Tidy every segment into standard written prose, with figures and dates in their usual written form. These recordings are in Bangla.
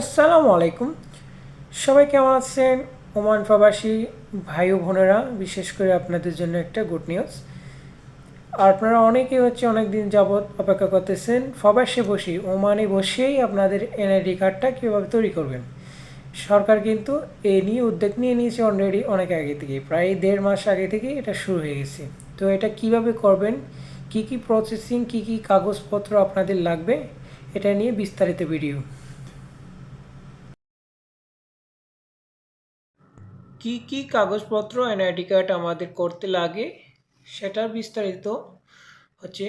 আসসালামু আলাইকুম। সবাই কেমন আছেন? ওমান প্রবাসী ভাই ও বোনেরা, বিশেষ করে আপনাদের জন্য একটা গুড নিউজ। আপনারা অনেকেই অনেক দিন যাবৎ অপেক্ষা করতেছেন প্রবাসে বসে, ওমানে বসেই আপনাদের এনআইডি কার্ডটা কীভাবে তৈরি করবেন। সরকার কিন্তু এ নিয়ে উদ্যোগ নিয়ে নিয়েছে অলরেডি অনেক আগে থেকে, প্রায় 1.5 মাস আগে থেকে এটা শুরু হয়ে গেছে। তো এটা কিভাবে করবেন, কি কি প্রসেসিং, কি কি কাগজপত্র আপনাদের লাগবে, এটা নিয়ে বিস্তারিত ভিডিও। কি কি কাগজপত্র এনআইডি কার্ড আমাদের করতে লাগে সেটার বিস্তারিত হচ্ছে।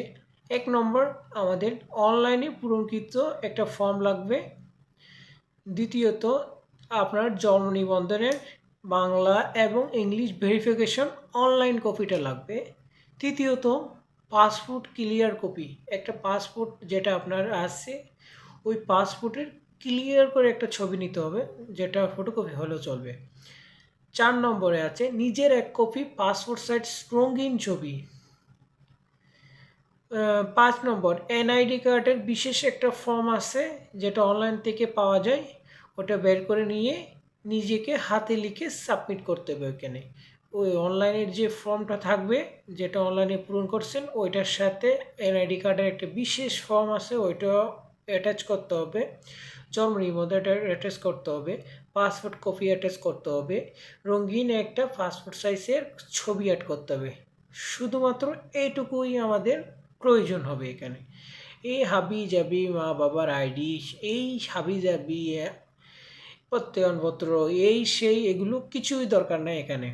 1 নম্বর, আমাদের অনলাইনে পূরণকৃত একটা ফর্ম লাগবে। দ্বিতীয়ত, আপনার জন্ম নিবন্ধনের বাংলা এবং ইংলিশ ভেরিফিকেশন অনলাইন কপিটা লাগবে। তৃতীয়ত, পাসপোর্ট ক্লিয়ার কপি, একটা পাসপোর্ট যেটা আপনার আছে ওই পাসপোর্টের ক্লিয়ার করে একটা ছবি নিতে হবে, যেটা ফটোকপি হলেও চলবে। 4 নম্বরে আছে নিজের 1 কপি পাসপোর্ট সাইজ রঙিন ছবি। 5 নম্বর, এনআইডি কার্ডের বিশেষ একটা ফর্ম আছে যেটা অনলাইন থেকে পাওয়া যায়, ওটা বের করে নিয়ে নিজেকে হাতে লিখে সাবমিট করতে হবে ওইখানে। ওই অনলাইনের যে ফর্মটা থাকবে, যেটা অনলাইনে পূরণ করছেন, ওইটার সাথে এনআইডি কার্ডের একটা বিশেষ ফর্ম আছে, ওইটা অ্যাটাচ করতে হবে। জন্ম নিবন্ধনটা অ্যাটাচ করতে হবে। পাসপোর্ট কপি অ্যাটাচ করতে হবে। রঙিন একটা পাসপোর্ট সাইজের ছবি অ্যাড করতে হবে। শুধুমাত্র এইটুকুই আমাদের প্রয়োজন হবে এখানে। এই হাবি জাবি মা বাবার আইডি, এই হাবি জাবি প্রত্যয়নপত্র, এই সেই এগুলো কিছুই দরকার নাই এখানে।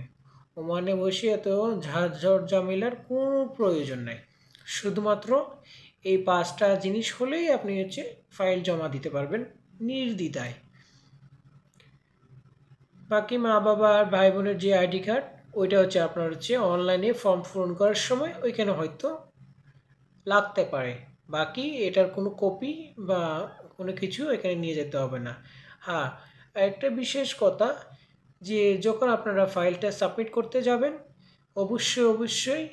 ওমানে বসে এত ঝাড়ঝড় ঝামেলার কোনো প্রয়োজন নাই। শুধুমাত্র এই 5টা জিনিস হলেই আপনি ফাইল জমা দিতে পারবেন নির্দ্বিধায়। বাকি মা বাবা আর ভাই বোনের যে আইডি কার্ড, ওইটা আপনার অনলাইনে ফর্ম পূরণ করার সময় ওইখানে হয়তো লাগতে পারে। বাকি এটার কোনো কপি বা কোনো কিছু এখানে নিয়ে যেতে হবে না। হ্যাঁ, একটা বিশেষ কথা, যে যখন আপনারা ফাইলটা সাবমিট করতে যাবেন, অবশ্যই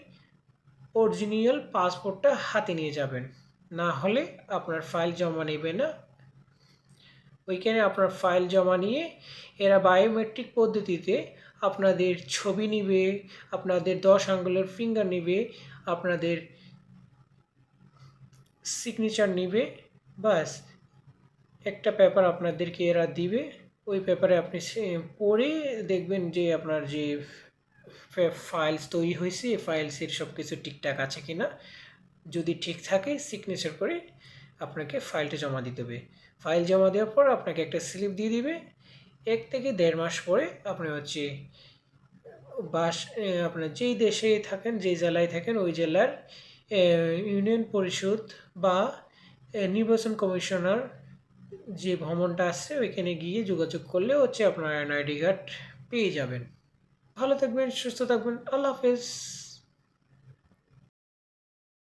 অরিজিনাল পাসপোর্টটা হাতে নিয়ে যাবেন, না হলে আপনার ফাইল জমা নেবে না। ওইখানে আপনার ফাইল জমা নিয়ে এরা বায়োমেট্রিক পদ্ধতিতে আপনাদের ছবি নিবে, আপনাদের 10 আঙ্গুলের ফিঙ্গার নিবে, আপনাদের সিগনেচার নিবে। বাস, একটা পেপার আপনাদেরকে এরা দিবে। ওই পেপারে আপনি পড়ে দেখবেন যে আপনার যে ফাইলস তৈরি হয়েছে, এই ফাইলসের সব কিছু ঠিকঠাক আছে কিনা। যদি ঠিক থাকে, সিগনেচার করে আপনাকে ফাইলটা জমা দিতে হবে। ফাইল জমা দেওয়ার পর আপনাকে একটা স্লিপ দিয়ে দিবে। 1 থেকে 1.5 মাস পরে আপনি আপনার যেই দেশে থাকেন, যেই জেলায় থাকেন, ওই জেলার ইউনিয়ন পরিষদ বা নির্বাচন কমিশনার যে ভবনটা আছে ওইখানে গিয়ে যোগাযোগ করলে আপনার এনআইডি কার্ড পেয়ে যাবেন। ভালো থাকবেন, সুস্থ থাকবেন। আল্লাহ হাফেজ।